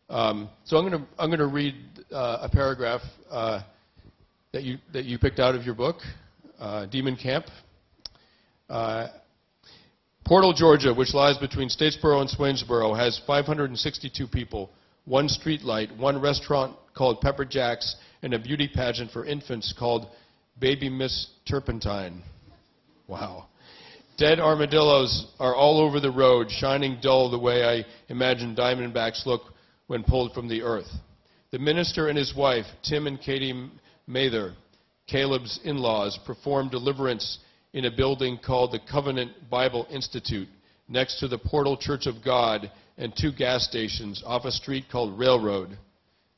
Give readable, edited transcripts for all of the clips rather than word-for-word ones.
So I'm gonna read a paragraph that you picked out of your book, Demon Camp. Portal, Georgia, which lies between Statesboro and Swainsboro, has 562 people, one street light, one restaurant called Pepper Jack's, and a beauty pageant for infants called Baby Miss Turpentine. Wow. Dead armadillos are all over the road, shining dull the way I imagine diamondbacks look when pulled from the earth. The minister and his wife, Tim and Katie Mather, Caleb's in-laws, performed deliverance in a building called the Covenant Bible Institute, next to the Portal Church of God and 2 gas stations off a street called Railroad.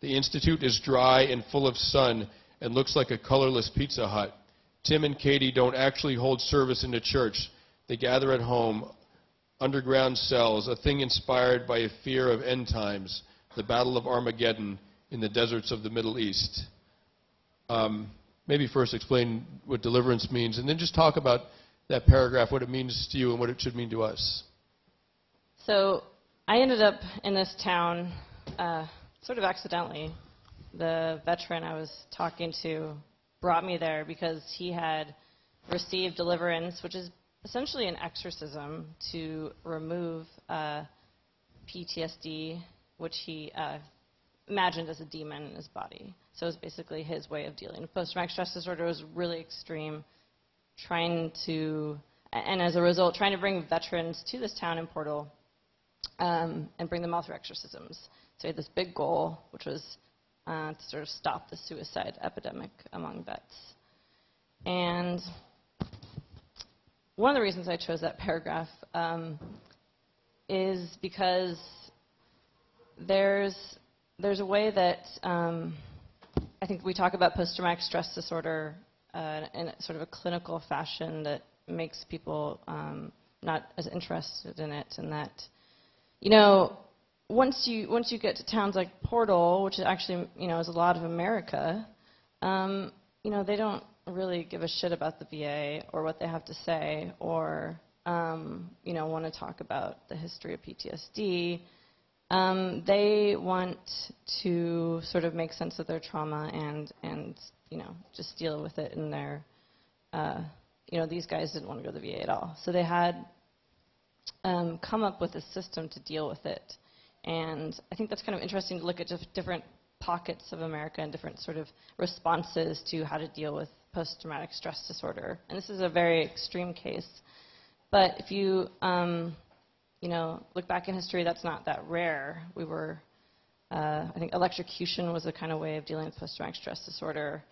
The institute is dry and full of sun and looks like a colorless Pizza Hut. Tim and Katie don't actually hold service in the church. They gather at home, underground cells, a thing inspired by a fear of end times, the Battle of Armageddon in the deserts of the Middle East. Maybe first explain what deliverance means, and then just talk about that paragraph, what it means to you and what it should mean to us. So I ended up in this town sort of accidentally. The veteran I was talking to brought me there because he had received deliverance, which is essentially an exorcism to remove PTSD, which he imagined as a demon in his body. So it was basically his way of dealing with post-traumatic stress disorder. It was really extreme, and as a result, trying to bring veterans to this town in Portal and bring them all through exorcisms. So he had this big goal, which was to sort of stop the suicide epidemic among vets. And one of the reasons I chose that paragraph is because there's a way that I think we talk about post-traumatic stress disorder in sort of a clinical fashion that makes people not as interested in it, and that, you know, once you get to towns like Portal, which is actually, you know, is a lot of America, you know, they don't really give a shit about the VA or what they have to say, or you know, want to talk about the history of PTSD. They want to sort of make sense of their trauma and you know, just deal with it in their, you know, these guys didn't want to go to the VA at all. So they had come up with a system to deal with it. And I think that's kind of interesting to look at just different pockets of America and different sort of responses to how to deal with post-traumatic stress disorder. And this is a very extreme case. But if you you know, look back in history, that's not that rare. We were, I think electrocution was a kind of way of dealing with post-traumatic stress disorder.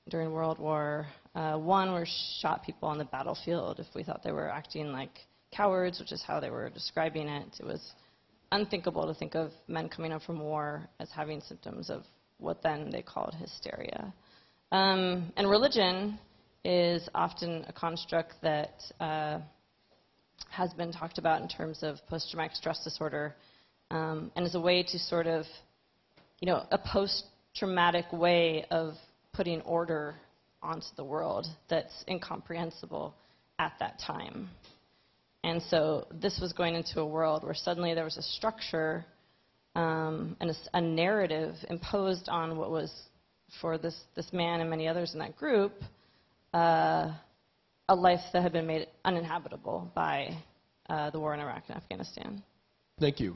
During World War I, we shot people on the battlefield if we thought they were acting like cowards, which is how they were describing it. It was unthinkable to think of men coming home from war as having symptoms of what then they called hysteria. And religion is often a construct that has been talked about in terms of post-traumatic stress disorder, and is a way to sort of, you know, a post-traumatic way of putting order onto the world that's incomprehensible at that time. And so this was going into a world where suddenly there was a structure and a narrative imposed on what was, for this man and many others in that group, a life that had been made uninhabitable by the war in Iraq and Afghanistan. Thank you.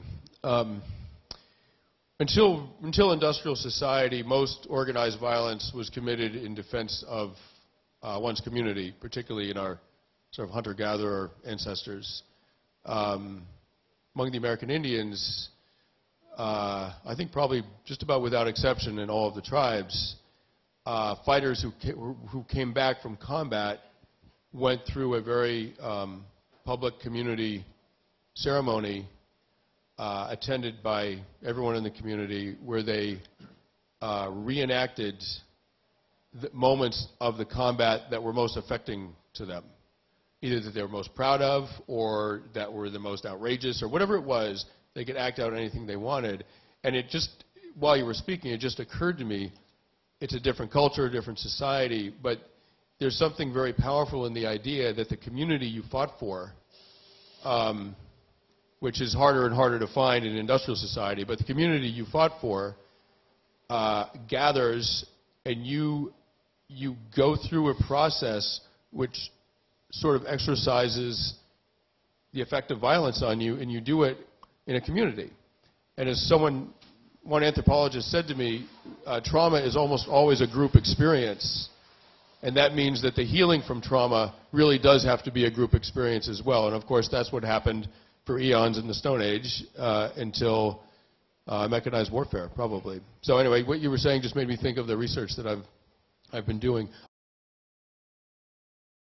Until industrial society, most organized violence was committed in defense of one's community, particularly in our sort of hunter-gatherer ancestors. Among the American Indians, I think probably just about without exception in all of the tribes, fighters who came back from combat went through a very public community ceremony attended by everyone in the community, where they reenacted the moments of the combat that were most affecting to them, either that they were most proud of or that were the most outrageous, or whatever it was. They could act out anything they wanted. And it just, while you were speaking, it just occurred to me, it's a different culture, a different society, but there's something very powerful in the idea that the community you fought for which is harder and harder to find in industrial society. But the community you fought for gathers, and you go through a process which sort of exercises the effect of violence on you, and you do it in a community. And as one anthropologist said to me, trauma is almost always a group experience. And that means that the healing from trauma really does have to be a group experience as well. And of course, that's what happened for eons in the Stone Age until mechanized warfare, probably. So anyway, what you were saying just made me think of the research that I've been doing.